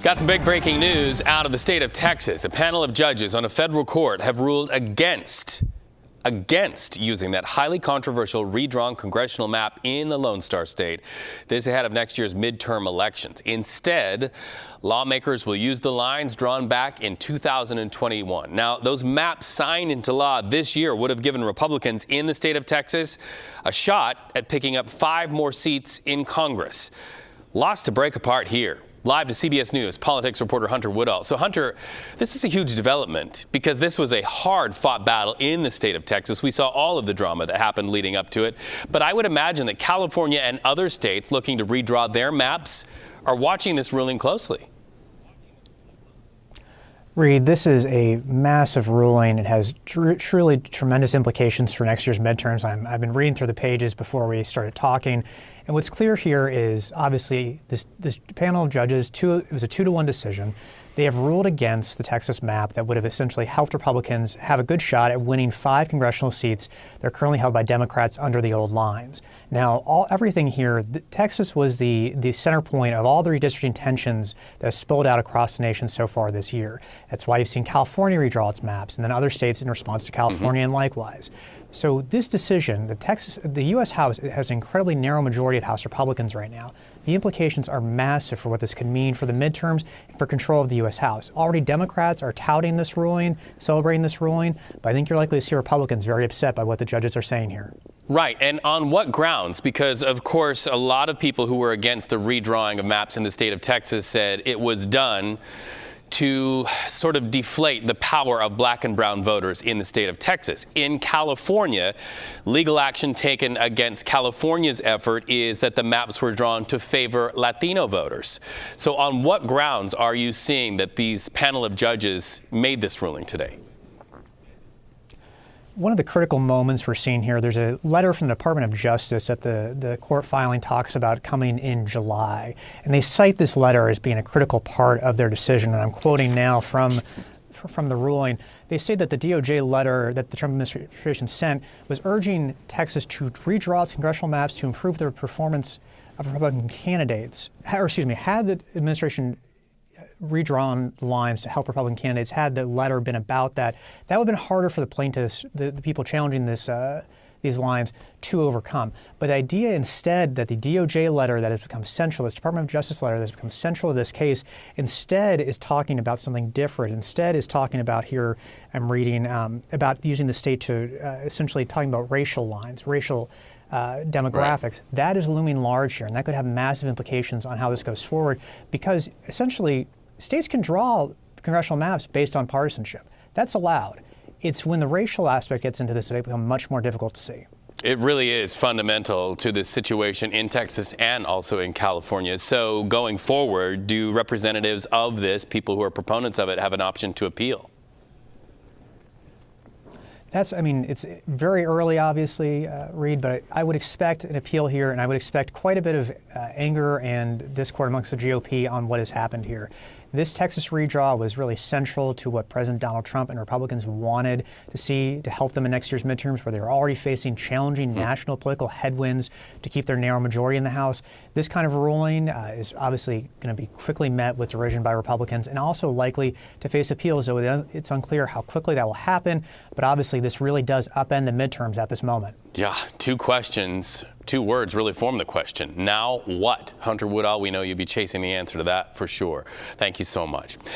Got some big breaking news out of the state of Texas. A panel of judges on a federal court have ruled against using that highly controversial redrawn congressional map in the Lone Star State. This ahead of next year's midterm elections. Instead, lawmakers will use the lines drawn back in 2021. Now, those maps signed into law this year would have given Republicans in the state of Texas a shot at picking up 5 more seats in Congress. Lots to break apart here. Live to CBS News, politics reporter Hunter Woodall. So Hunter, this is a huge development because this was a hard-fought battle in the state of Texas. We saw all of the drama that happened leading up to it. But I would imagine that California and other states looking to redraw their maps are watching this ruling closely. Reed, this is a massive ruling. It has truly tremendous implications for next year's midterms. I've been reading through the pages before we started talking. And what's clear here is obviously this panel of judges, it was a 2-to-1 decision. They have ruled against the Texas map that would have essentially helped Republicans have a good shot at winning 5 congressional seats that are currently held by Democrats under the old lines. Now, everything here, Texas was the center point of all the redistricting tensions that have spilled out across the nation so far this year. That's why you've seen California redraw its maps, and then other states in response to California and likewise. So this decision, the U.S. House has an incredibly narrow majority of House Republicans right now. The implications are massive for what this could mean for the midterms and for control of the U.S. House. Already Democrats are touting this ruling, celebrating this ruling, but I think you're likely to see Republicans very upset by what the judges are saying here. Right, and on what grounds? Because, of course, a lot of people who were against the redrawing of maps in the state of Texas said it was done to sort of deflate the power of black and brown voters in the state of Texas. In California, legal action taken against California's effort is that the maps were drawn to favor Latino voters. So on what grounds are you seeing that these panel of judges made this ruling today? One of the critical moments we're seeing here, there's a letter from the Department of Justice that the court filing talks about coming in July. And they cite this letter as being a critical part of their decision. And I'm quoting now from the ruling. They say that the DOJ letter that the Trump administration sent was urging Texas to redraw its congressional maps to improve the performance of Republican candidates. Or excuse me, had the administration redrawn lines to help Republican candidates, had the letter been about that, that would have been harder for the plaintiffs, the people challenging these lines, to overcome. But the idea instead that the DOJ letter that has become central, this Department of Justice letter that has become central to this case, instead is talking about something different. Instead is talking about, here I'm reading, about using the state to essentially talking about racial lines, racial demographics. Right. That is looming large here, and that could have massive implications on how this goes forward, because essentially states can draw congressional maps based on partisanship. That's allowed. It's when the racial aspect gets into this that it becomes much more difficult to see. It really is fundamental to this situation in Texas and also in California. So going forward, do representatives of this, people who are proponents of it, have an option to appeal? It's very early, obviously, Reed, but I would expect an appeal here, and I would expect quite a bit of anger and discord amongst the GOP on what has happened here. This Texas redraw was really central to what President Donald Trump and Republicans wanted to see to help them in next year's midterms, where they were already facing challenging national political headwinds to keep their narrow majority in the House. This kind of ruling is obviously going to be quickly met with derision by Republicans and also likely to face appeals, though it's unclear how quickly that will happen. But obviously, this really does upend the midterms at this moment. Yeah, 2 questions. 2 words really form the question. Now what? Hunter Woodall, we know you'll be chasing the answer to that for sure. Thank you so much.